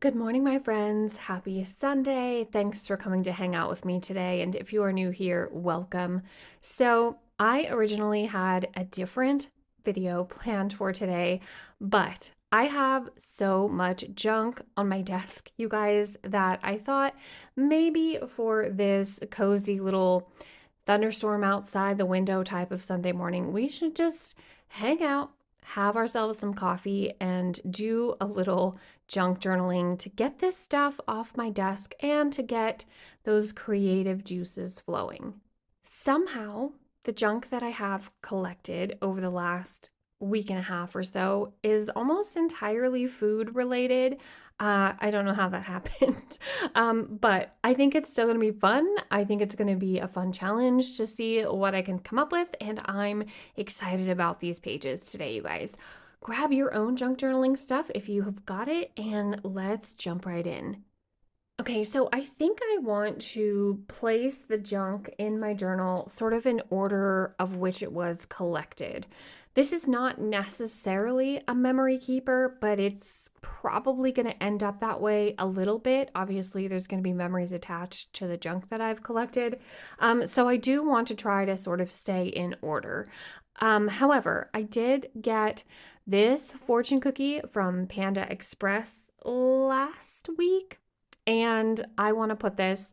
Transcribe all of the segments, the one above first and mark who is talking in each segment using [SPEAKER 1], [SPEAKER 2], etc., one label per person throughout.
[SPEAKER 1] Good morning, my friends. Happy Sunday. Thanks for coming to hang out with me today. And if you are new here, welcome. So, I originally had a different video planned for today, but I have so much junk on my desk, you guys, that I thought maybe for this cozy little thunderstorm outside the window type of Sunday morning, we should just hang out, have ourselves some coffee, and do a little junk journaling to get this stuff off my desk and to get those creative juices flowing. Somehow, the junk that I have collected over the last week and a half or so is almost entirely food related. I don't know how that happened, but I think it's still going to be fun. I think it's going to be a fun challenge to see what I can come up with, and I'm excited about these pages today, you guys. Grab your own junk journaling stuff if you have got it, and let's jump right in. Okay, so I think I want to place the junk in my journal sort of in order of which it was collected. This is not necessarily a memory keeper, but it's probably going to end up that way a little bit. Obviously, there's going to be memories attached to the junk that I've collected. So I do want to try to sort of stay in order. However, I did get this fortune cookie from Panda Express last week, and I want to put this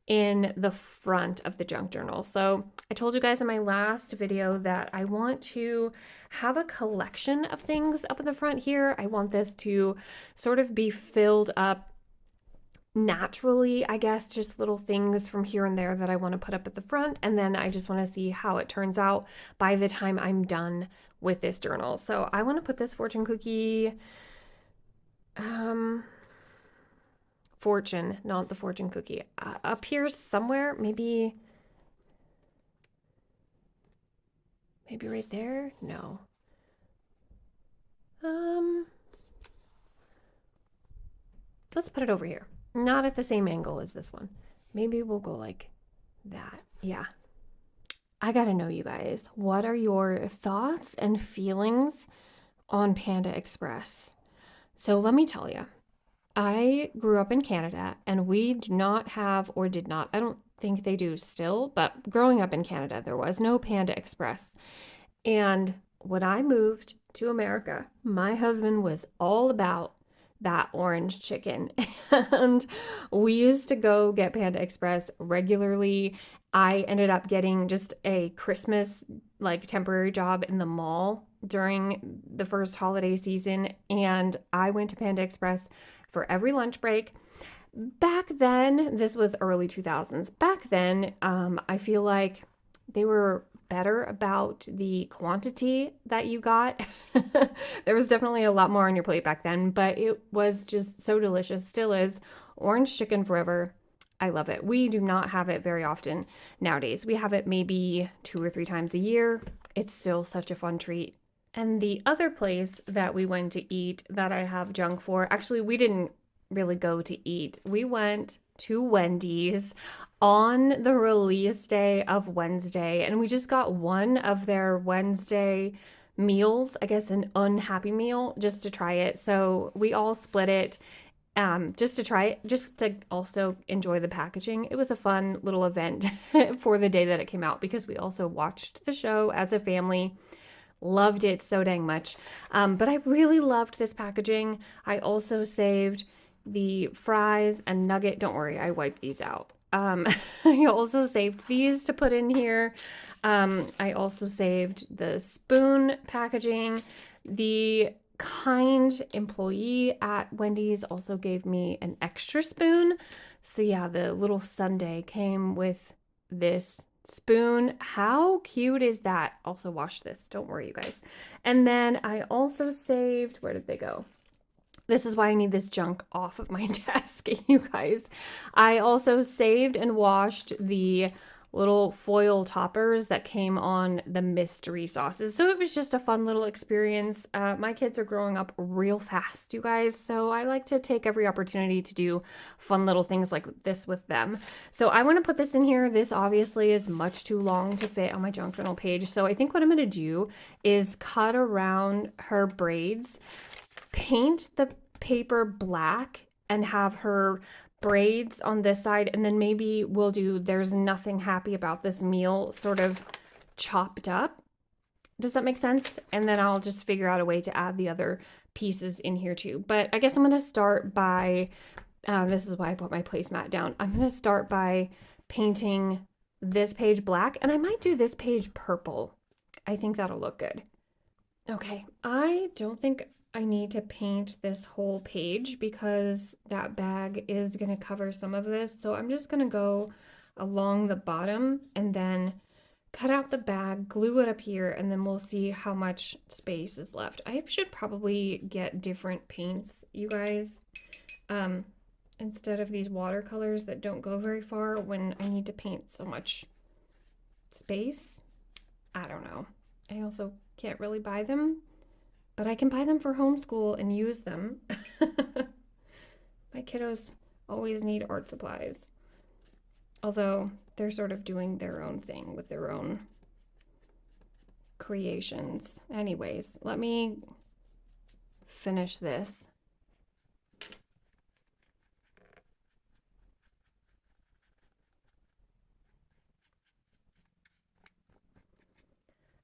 [SPEAKER 1] in the front of the junk journal. So I told you guys in my last video that I want to have a collection of things up in the front here. I want this to sort of be filled up naturally, I guess, just little things from here and there that I want to put up at the front. And then I just want to see how it turns out by the time I'm done with this journal. So I want to put this fortune cookie, fortune, not the fortune cookie, up here somewhere, maybe right there. No. Let's put it over here, not at the same angle as this one. Maybe we'll go like that. Yeah. I gotta know, you guys, what are your thoughts and feelings on Panda Express? So let me tell you, I grew up in Canada, and we do not have, or did not, I don't think they do still, but growing up in Canada, there was no Panda Express. And when I moved to America, my husband was all about that orange chicken. And we used to go get Panda Express regularly. I ended up getting just a Christmas, like, temporary job in the mall during the first holiday season, and I went to Panda Express for every lunch break. Back then, this was early 2000s. Back then, I feel like they were better about the quantity that you got. There was definitely a lot more on your plate back then, but it was just so delicious. Still is. Orange chicken forever. I love it. We do not have it very often nowadays. We have it maybe 2 or 3 times a year. It's still such a fun treat. And the other place that we went to eat that I have junk for, actually, we didn't really go to eat. We went to Wendy's on the release day of Wednesday, and we just got one of their Wednesday meals, I guess an unhappy meal, just to try it. So we all split it, just to try it, just to also enjoy the packaging. It was a fun little event for the day that it came out, because we also watched the show as a family. Loved it so dang much. But I really loved this packaging. I also saved the fries and nugget. Don't worry, I wiped these out. I also saved these to put in here. I also saved the spoon packaging. The kind employee at Wendy's also gave me an extra spoon. So yeah, the little sundae came with this spoon. How cute is that? Also wash this. Don't worry, you guys. And then I also saved, where did they go? This is why I need this junk off of my desk, you guys. I also saved and washed the little foil toppers that came on the mystery sauces. So it was just a fun little experience. My kids are growing up real fast, you guys. So I like to take every opportunity to do fun little things like this with them. So I want to put this in here. This obviously is much too long to fit on my junk journal page. So I think what I'm going to do is cut around her braids, paint the paper black and have her braids on this side, and then maybe we'll do there's nothing happy about this meal sort of chopped up. Does that make sense? And then I'll just figure out a way to add the other pieces in here too. But I guess I'm going to start by, this is why I put my placemat down. I'm going to start by painting this page black, and I might do this page purple. I think that'll look good. Okay, I don't think I need to paint this whole page because that bag is going to cover some of this. So I'm just going to go along the bottom and then cut out the bag, glue it up here, and then we'll see how much space is left. I should probably get different paints, you guys, instead of these watercolors that don't go very far when I need to paint so much space. I don't know. I also can't really buy them, but I can buy them for homeschool and use them. My kiddos always need art supplies. Although they're sort of doing their own thing with their own creations. Anyways, let me finish this.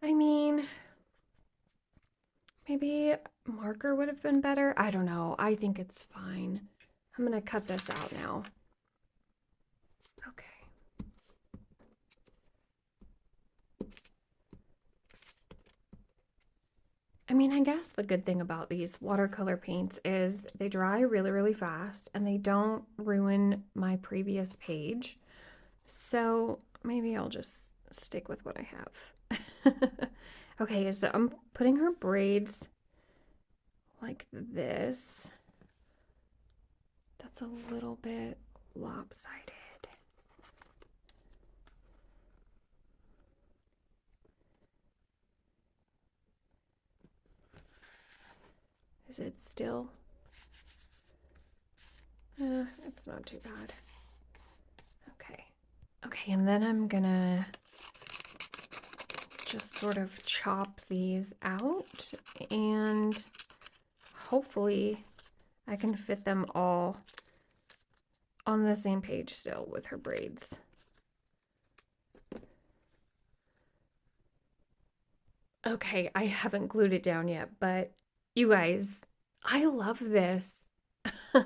[SPEAKER 1] I mean, maybe marker would have been better. I don't know. I think it's fine. I'm going to cut this out now. Okay. I mean, I guess the good thing about these watercolor paints is they dry really, really fast and they don't ruin my previous page. So maybe I'll just stick with what I have. Okay, so I'm putting her braids like this. That's a little bit lopsided. Is it still? It's not too bad. Okay. Okay, and then I'm gonna just sort of chop these out, and hopefully I can fit them all on the same page still with her braids. Okay, I haven't glued it down yet, but you guys, I love this. Oh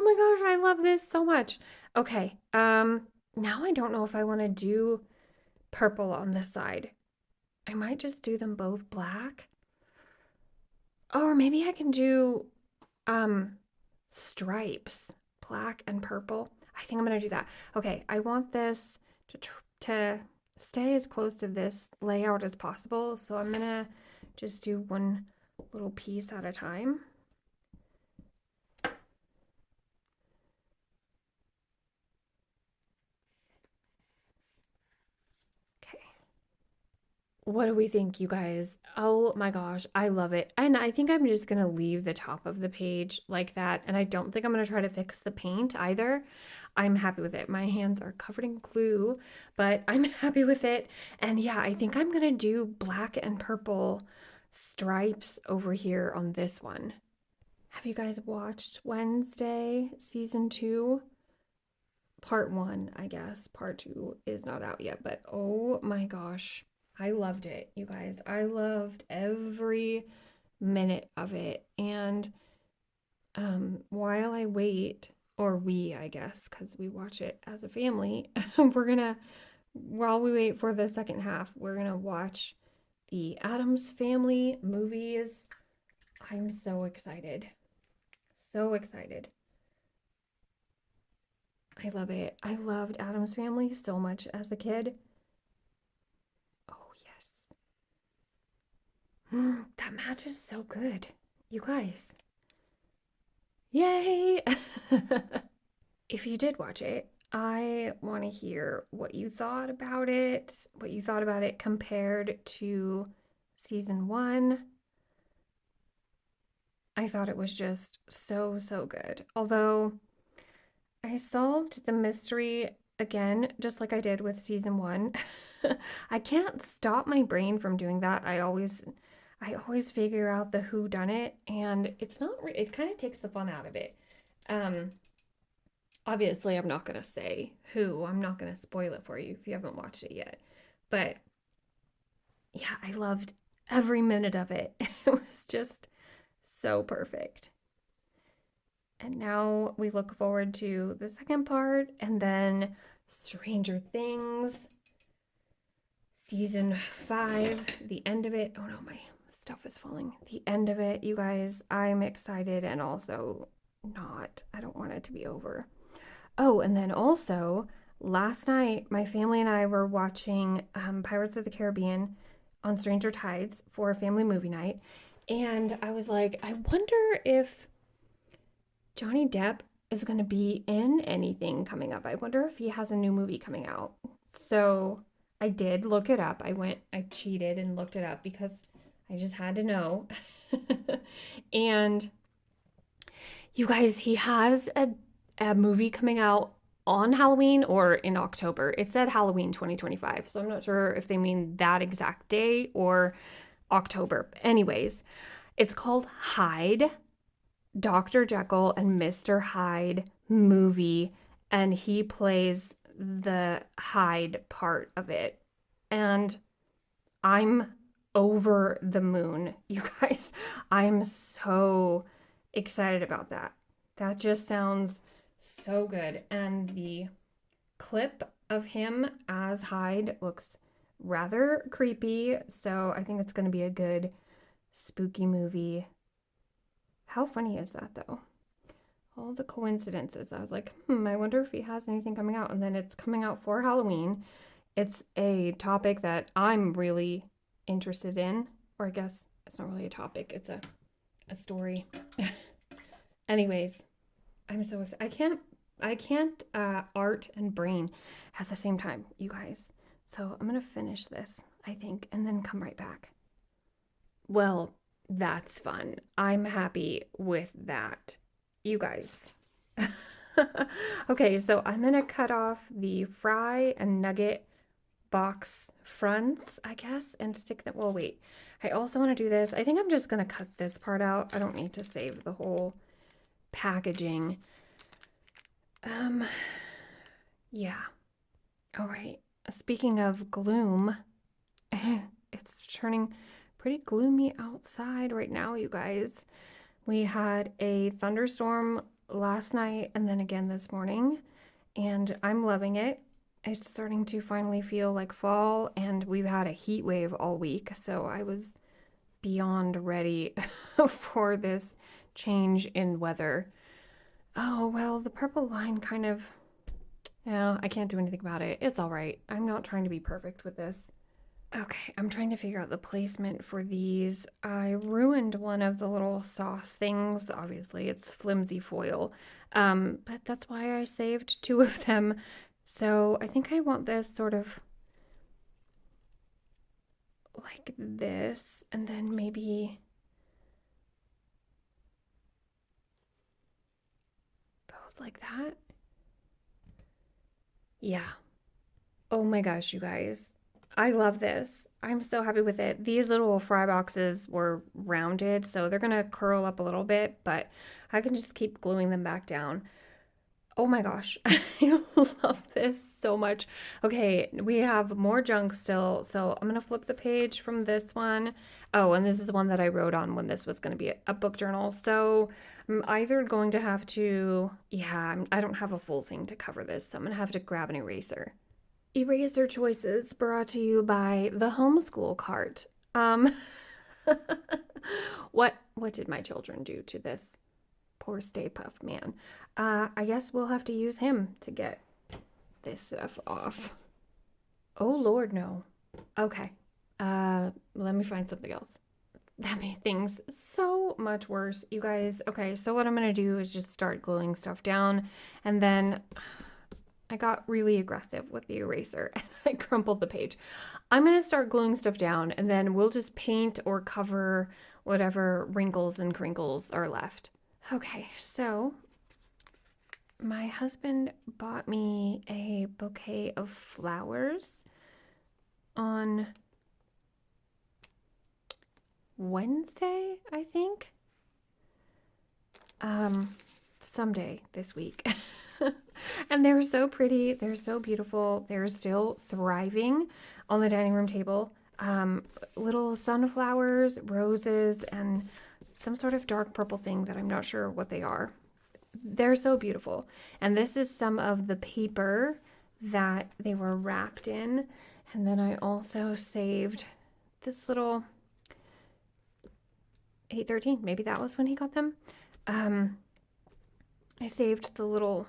[SPEAKER 1] my gosh, I love this so much. Okay, now I don't know if I want to do purple on this side. I might just do them both black. Or maybe I can do stripes, black and purple. I think I'm gonna do that. Okay, I want this to stay as close to this layout as possible, so I'm gonna just do one little piece at a time. Okay. What do we think, you guys? Oh my gosh, I love it. And I think I'm just gonna leave the top of the page like that, and I don't think I'm gonna try to fix the paint either. I'm happy with it. My hands are covered in glue, but I'm happy with it. And yeah, I think I'm gonna do black and purple stripes over here on this one. Have you guys watched Wednesday season 2? Part 1, I guess. Part 2 is not out yet, but oh my gosh, I loved it, you guys. I loved every minute of it. And while I wait, or we, I guess, because we watch it as a family, while we wait for the second half, we're gonna watch the Addams Family movies. I'm so excited. So excited. I love it. I loved Addams Family so much as a kid. Oh, yes. That match is so good. You guys. Yay! If you did watch it, I want to hear what you thought about it, compared to season 1. I thought it was just so, so good. Although I solved the mystery again, just like I did with season 1. I can't stop my brain from doing that. I always figure out the who done it, and it's not it kind of takes the fun out of it. Um, Obviously, I'm not going to say who. I'm not going to spoil it for you if you haven't watched it yet. But yeah, I loved every minute of it. It was just so perfect. And now we look forward to the second part and then Stranger Things season 5, the end of it. Oh no, my stuff is falling. The end of it, you guys. I'm excited and also not. I don't want it to be over. Oh, and then also last night, my family and I were watching Pirates of the Caribbean on Stranger Tides for a family movie night. And I was like, I wonder if Johnny Depp is going to be in anything coming up. I wonder if he has a new movie coming out. So I did look it up. I cheated and looked it up because I just had to know. And you guys, he has a movie coming out on Halloween or in October. It said Halloween 2025. So I'm not sure if they mean that exact day or October. Anyways, it's called Hyde, Dr. Jekyll and Mr. Hyde movie, and he plays the Hyde part of it. And I'm over the moon, you guys. I'm so excited about that. That just sounds so good. And the clip of him as Hyde looks rather creepy. So I think it's going to be a good spooky movie. How funny is that though? All the coincidences. I was like, I wonder if he has anything coming out. And then it's coming out for Halloween. It's a topic that I'm really interested in. Or I guess it's not really a topic, it's a story. Anyways, I'm so excited. I can't art and brain at the same time, you guys. So I'm gonna finish this, I think, and then come right back. Well, that's fun. I'm happy with that. You guys. Okay, so I'm gonna cut off the fry and nugget box fronts, I guess, and stick them. Well, wait. I also want to do this. I think I'm just gonna cut this part out. I don't need to save the whole packaging. Yeah. All right. Speaking of gloom, it's turning pretty gloomy outside right now, you guys. We had a thunderstorm last night and then again this morning, and I'm loving it. It's starting to finally feel like fall, and we've had a heat wave all week, so I was beyond ready for this change in weather. Oh, well, the purple line kind of, yeah, I can't do anything about it. It's all right. I'm not trying to be perfect with this. Okay, I'm trying to figure out the placement for these. I ruined one of the little sauce things. Obviously, it's flimsy foil, but that's why I saved two of them. So I think I want this sort of like this, and then maybe those like that. Yeah. Oh my gosh, you guys. I love this. I'm so happy with it. These little fry boxes were rounded, so they're gonna curl up a little bit, but I can just keep gluing them back down. Oh my gosh, I love this so much. Okay, we have more junk still, so I'm gonna flip the page from this one. Oh, and this is one that I wrote on when this was gonna be a book journal. So I'm either going to have to, yeah, I don't have a full thing to cover this, so I'm gonna have to grab an eraser. Eraser choices brought to you by the homeschool cart. Um, what did my children do to this poor Stay Puft man? I guess we'll have to use him to get this stuff off. Oh Lord, no. Okay. Let me find something else. That made things so much worse, you guys. Okay, so what I'm gonna do is just start gluing stuff down, and then I got really aggressive with the eraser and I crumpled the page. I'm going to start gluing stuff down, and then we'll just paint or cover whatever wrinkles and crinkles are left. Okay, so my husband bought me a bouquet of flowers on Wednesday, I think. someday this week. And they're so pretty. They're so beautiful. They're still thriving on the dining room table. Little sunflowers, roses, and some sort of dark purple thing that I'm not sure what they are. They're so beautiful. And this is some of the paper that they were wrapped in. And then I also saved this little 813. Maybe that was when he got them. I saved the little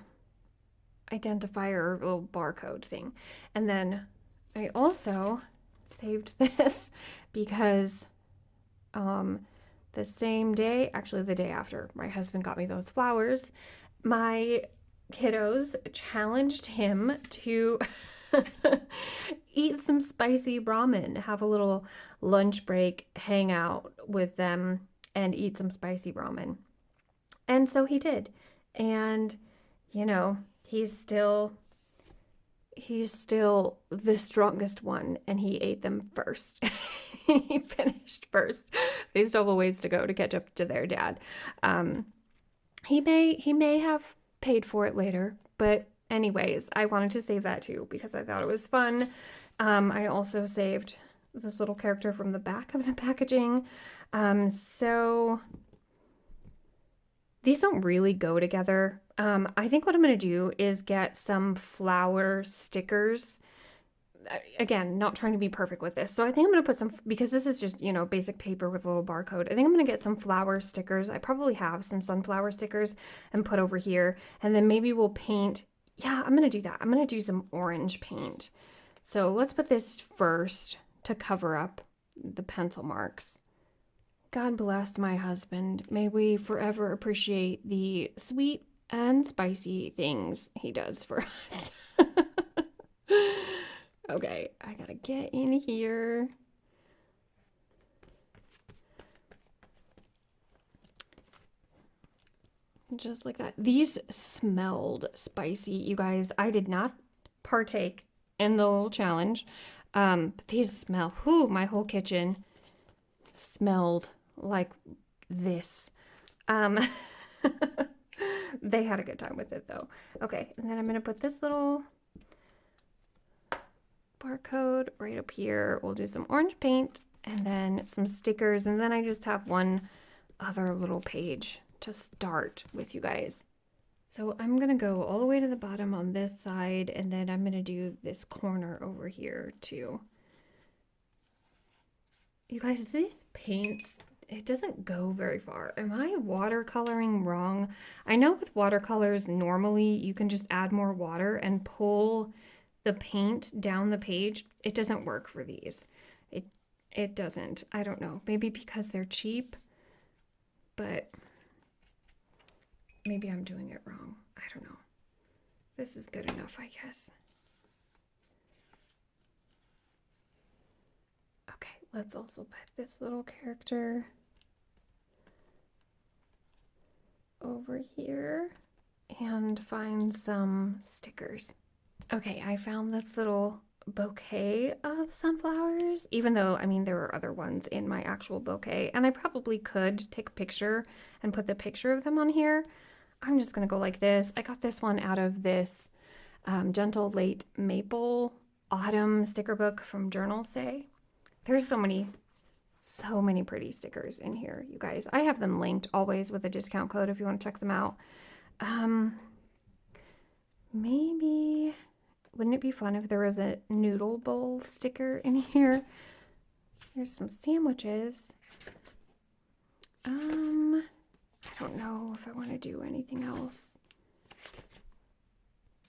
[SPEAKER 1] identifier, little barcode thing. And then I also saved this because the same day, actually the day after my husband got me those flowers, my kiddos challenged him to eat some spicy ramen, have a little lunch break, hang out with them, and eat some spicy ramen. And so he did. And, you know, he's still the strongest one, and he ate them first. He finished first. They still have a ways to go to catch up to their dad. He may have paid for it later, but anyways, I wanted to save that too because I thought it was fun. I also saved this little character from the back of the packaging. So these don't really go together. I think what I'm going to do is get some flower stickers. Again, not trying to be perfect with this. So I think I'm going to put some, because this is just, basic paper with a little barcode. I think I'm going to get some flower stickers. I probably have some sunflower stickers and put over here. And then maybe we'll paint. Yeah, I'm going to do that. I'm going to do some orange paint. So let's put this first to cover up the pencil marks. God bless my husband. May we forever appreciate the sweet and spicy things he does for us. Okay, I gotta get in here. Just like that. These smelled spicy, you guys. I did not partake in the little challenge. But these smell, my whole kitchen smelled like this. They had a good time with it though. Okay, and then I'm gonna put this little barcode right up here. We'll do some orange paint and then some stickers, and then I just have one other little page to start with, you guys. So I'm gonna go all the way to the bottom on this side, and then I'm gonna do this corner over here too. You guys, these paints, it doesn't go very far. Am I watercoloring wrong? I know with watercolors, normally you can just add more water and pull the paint down the page. It doesn't work for these. It doesn't. I don't know. Maybe because they're cheap, but maybe I'm doing it wrong. I don't know. This is good enough, I guess. Okay, let's also put this little character over here and find some stickers. Okay, I found this little bouquet of sunflowers, even though, there are other ones in my actual bouquet, and I probably could take a picture and put the picture of them on here. I'm just gonna go like this. I got this one out of this Gentle Late Maple Autumn sticker book from Journalsay. There's so many pretty stickers in here, you guys. I have them linked always with a discount code if you want to check them out. Maybe, wouldn't it be fun if there was a noodle bowl sticker in here? There's some sandwiches. I don't know if I want to do anything else.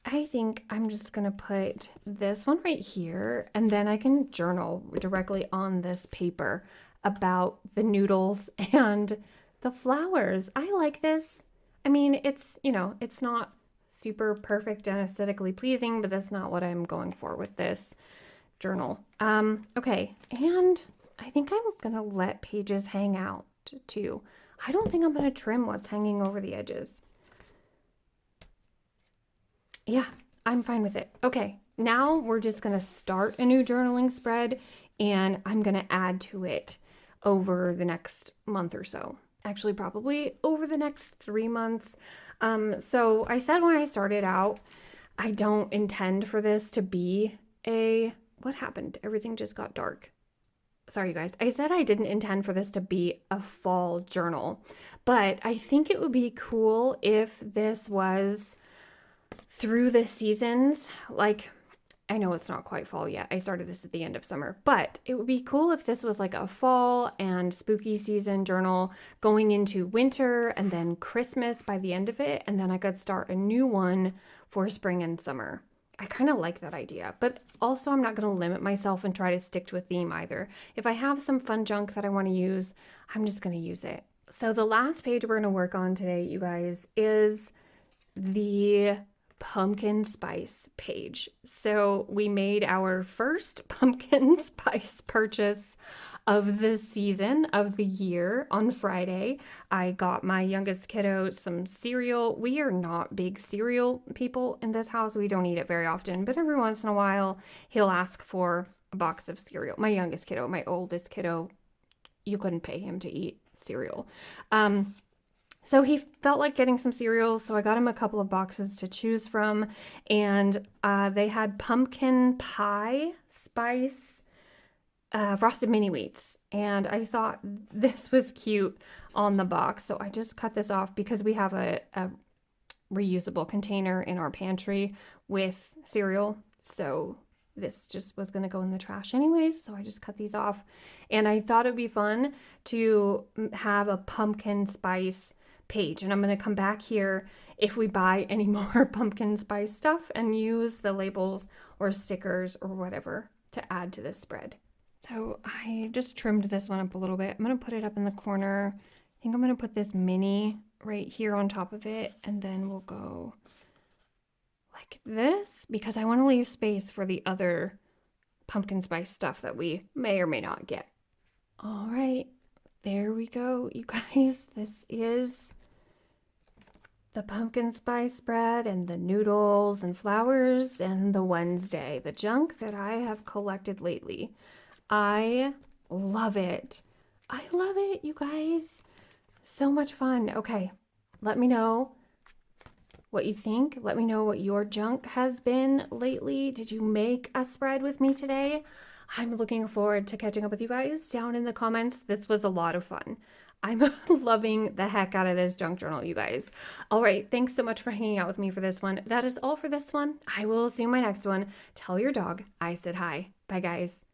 [SPEAKER 1] I think I'm just gonna put this one right here, and then I can journal directly on this paper about the noodles and the flowers. I like this. It's not super perfect and aesthetically pleasing, but that's not what I'm going for with this journal. Okay, and I think I'm gonna let pages hang out too. I don't think I'm gonna trim what's hanging over the edges. Yeah, I'm fine with it. Okay, now we're just gonna start a new journaling spread, and I'm gonna add to it over the next month or so. Actually, probably over the next 3 months. So I said when I started out, I don't intend for this to be what happened? Everything just got dark. Sorry, you guys. I said I didn't intend for this to be a fall journal, but I think it would be cool if this was through the seasons. Like, I know it's not quite fall yet. I started this at the end of summer, but it would be cool if this was like a fall and spooky season journal going into winter and then Christmas by the end of it. And then I could start a new one for spring and summer. I kind of like that idea, but also I'm not going to limit myself and try to stick to a theme either. If I have some fun junk that I want to use, I'm just going to use it. So the last page we're going to work on today, you guys, is the pumpkin spice page. So we made our first pumpkin spice purchase of the season, of the year, on Friday. I got my youngest kiddo some cereal. We are not big cereal people in this house. We don't eat it very often, but every once in a while he'll ask for a box of cereal. My youngest kiddo, my oldest kiddo, you couldn't pay him to eat cereal. So he felt like getting some cereal, so I got him a couple of boxes to choose from, and they had pumpkin pie spice frosted mini wheats, and I thought this was cute on the box, so I just cut this off because we have a reusable container in our pantry with cereal, so this just was going to go in the trash anyways, so I just cut these off, and I thought it'd be fun to have a pumpkin spice page, and I'm going to come back here if we buy any more pumpkin spice stuff and use the labels or stickers or whatever to add to this spread. So I just trimmed this one up a little bit. I'm going to put it up in the corner. I think I'm going to put this mini right here on top of it, and then we'll go like this because I want to leave space for the other pumpkin spice stuff that we may or may not get. All right, there we go, you guys. This is the pumpkin spice spread and the noodles and flowers and the Wednesday, the junk that I have collected lately. I love it. I love it, you guys. So much fun. Okay, let me know what you think. Let me know what your junk has been lately. Did you make a spread with me today? I'm looking forward to catching up with you guys down in the comments. This was a lot of fun. I'm loving the heck out of this junk journal, you guys. All right, thanks so much for hanging out with me for this one. That is all for this one. I will see you in my next one. Tell your dog I said hi. Bye, guys.